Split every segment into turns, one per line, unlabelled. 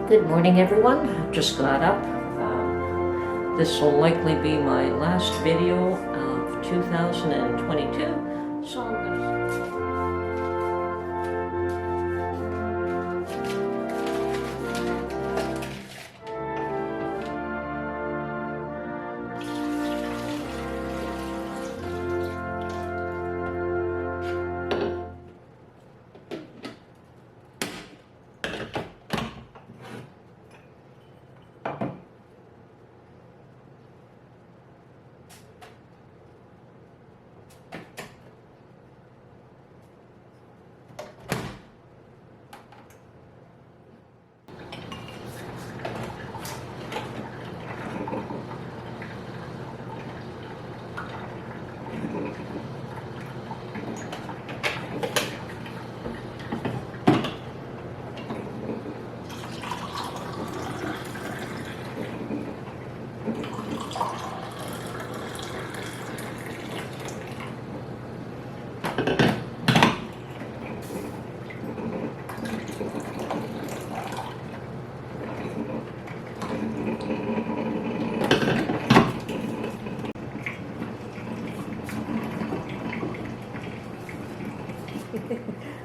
Good morning, everyone. Just got up. This will likely be my last video of 2022, so I'm going to...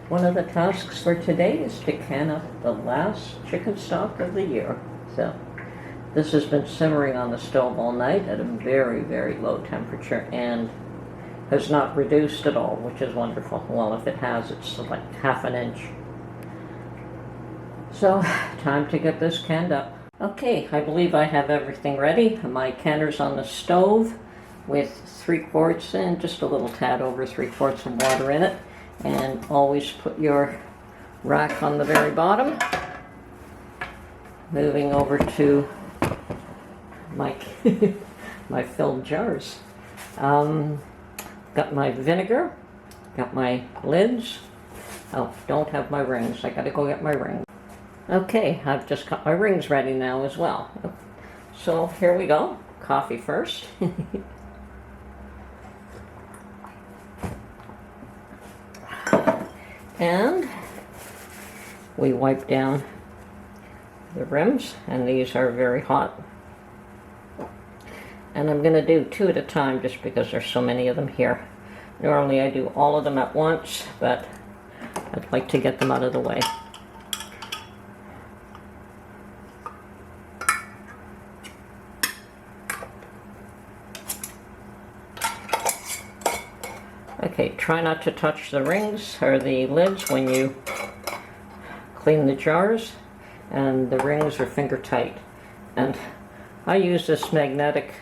One of the tasks for today is to can up the last chicken stock of the year. So this has been simmering on the stove all night at a very, very low temperature and has not reduced at all, which is wonderful. Well, if it has, it's like half an inch. So time to get this canned up. Okay, I believe I have everything ready. My canner's on the stove with 3 quarts and just a little tad over 3 quarts of water in it. And always put your rack on the very bottom. Moving over to my my filled jars. Got my vinegar, got my lids. Oh, don't have my rings. I gotta go get my rings. Okay, I've just got my rings ready now as well. So here we go. Coffee first. And we wipe down the rims, and these are very hot. And I'm going to do 2 at a time just because there's so many of them here. Normally I do all of them at once, but I'd like to get them out of the way. Okay, try not to touch the rings or the lids when you clean the jars, and the rings are finger tight. And I use this magnetic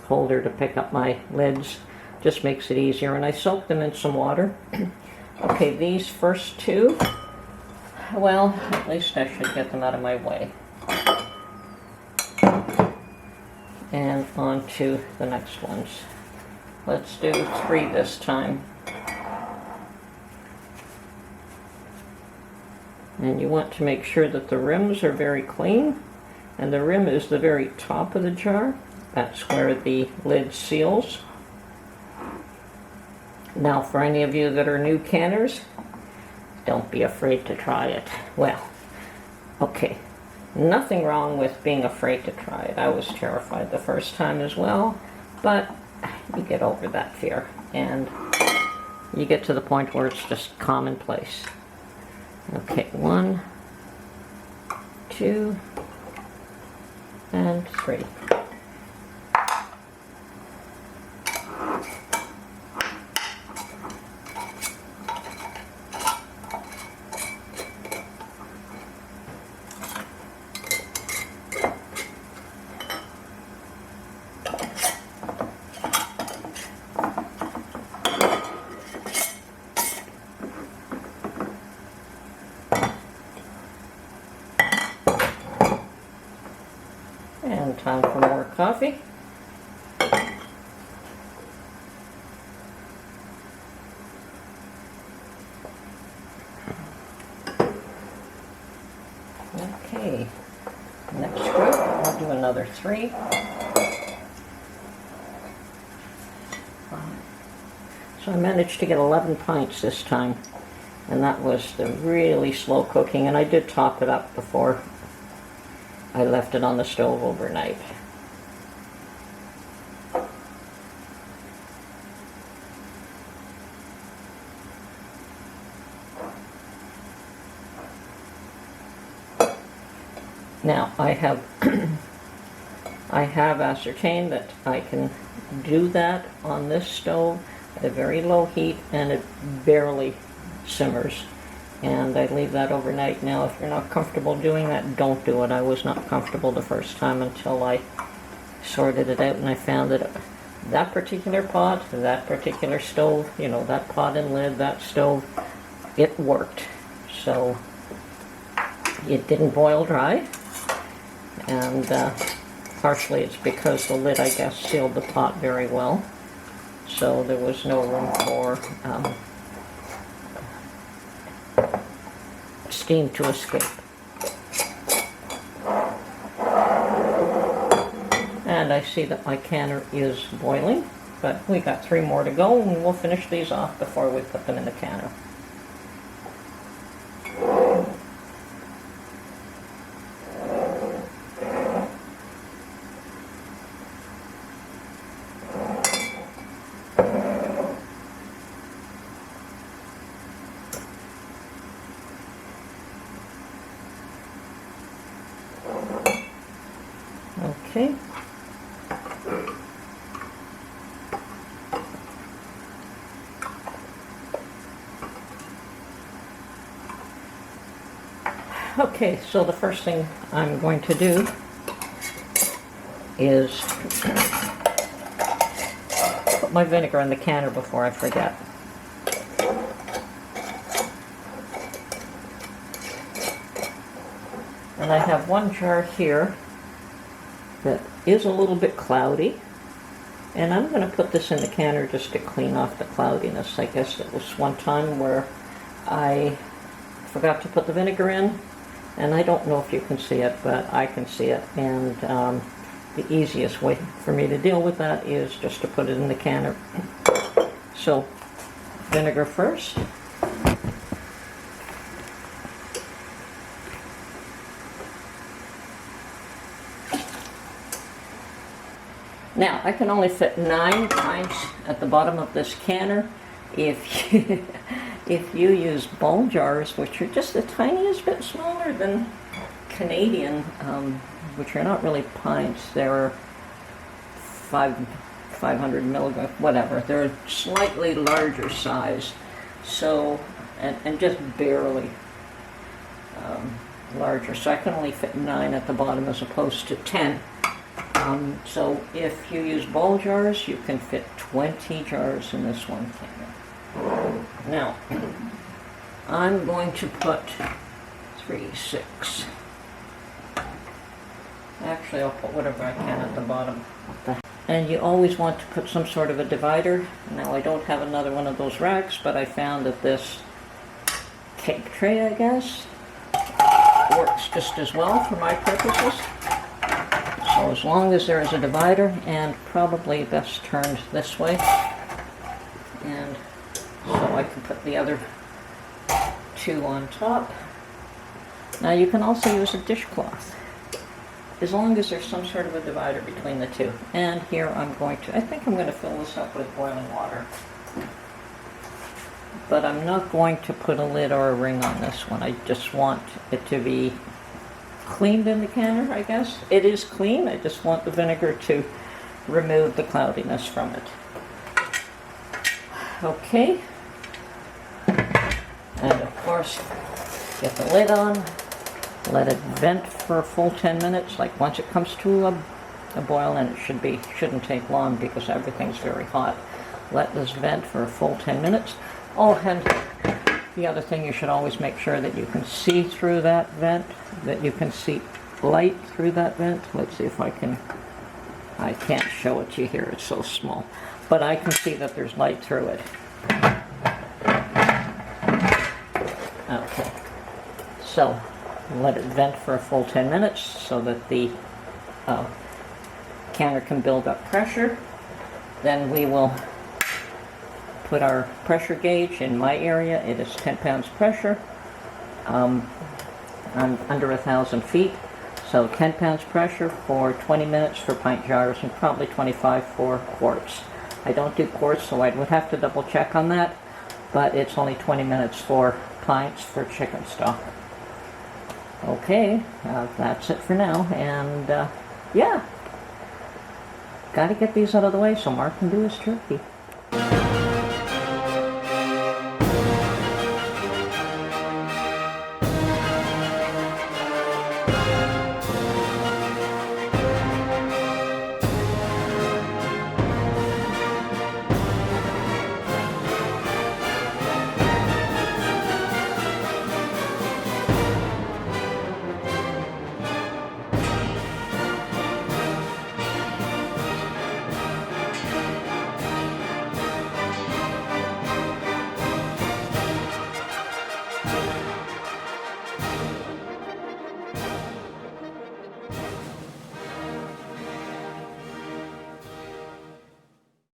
holder to pick up my lids. Just makes it easier, and I soak them in some water. Okay, these first 2, well, at least I should get them out of my way. And on to the next ones. Let's do 3 this time. And you want to make sure that the rims are very clean, and the rim is the very top of the jar. That's where the lid seals. Now, for any of you that are new canners, don't be afraid to try it. Well, okay, nothing wrong with being afraid to try it. I was terrified the first time as well, but you get over that fear, and you get to the point where it's just commonplace. Okay, 1, 2, and 3. And time for more coffee. Okay, next group, I'll do another 3. So I managed to get 11 pints this time. And that was the really slow cooking, and I did top it up before I left it on the stove overnight. Now I have I have ascertained that I can do that on this stove at a very low heat, and it barely simmers, and I leave that overnight. Now if you're not comfortable doing that, don't do it. I was not comfortable the first time until I sorted it out, and I found that that particular pot, that particular stove, you know, that pot and lid, that stove, it worked. So it didn't boil dry, and partially it's because the lid, I guess, sealed the pot very well, so there was no room for steam to escape. And I see that my canner is boiling, but we got 3 more to go, and we'll finish these off before we put them in the canner. Okay. Okay, so the first thing I'm going to do is put my vinegar in the canner before I forget. And I have one jar here that is a little bit cloudy, and I'm going to put this in the canner just to clean off the cloudiness. I guess it was one time where I forgot to put the vinegar in, and I don't know if you can see it, but I can see it, and the easiest way for me to deal with that is just to put it in the canner. So vinegar first. Now, I can only fit 9 pints at the bottom of this canner. If you use ball jars, which are just the tiniest bit smaller than Canadian, which are not really pints, they're 500 milligrams, whatever. They're a slightly larger size, so, and just barely larger. So I can only fit 9 at the bottom as opposed to 10. So if you use ball jars, you can fit 20 jars in this one canner. Now, I'm going to put 3, 6. Actually, I'll put whatever I can at the bottom. And you always want to put some sort of a divider. Now, I don't have another one of those racks, but I found that this cake tray, I guess, works just as well for my purposes. So as long as there is a divider, and probably best turned this way, and so I can put the other 2 on top. Now you can also use a dishcloth, as long as there's some sort of a divider between the 2. And here I think I'm going to fill this up with boiling water. But I'm not going to put a lid or a ring on this one. I just want it to be cleaned in the canner, I guess. It is clean, I just want the vinegar to remove the cloudiness from it. Okay. And of course, get the lid on, let it vent for a full 10 minutes. Like once it comes to a boil, and it shouldn't take long because everything's very hot. Let this vent for a full 10 minutes. Oh, and the other thing, you should always make sure that you can see through that vent, that you can see light through that vent. Let's see if I can't show it to you here, it's so small. But I can see that there's light through it. Okay, so let it vent for a full 10 minutes so that the canner can build up pressure. Then we will put our pressure gauge. In my area, it is 10 pounds pressure. I'm under 1,000 feet. So 10 pounds pressure for 20 minutes for pint jars and probably 25 for quarts. I don't do quarts, so I would have to double check on that, but it's only 20 minutes for pints for chicken stock. Okay, that's it for now, and yeah, gotta get these out of the way so Mark can do his turkey.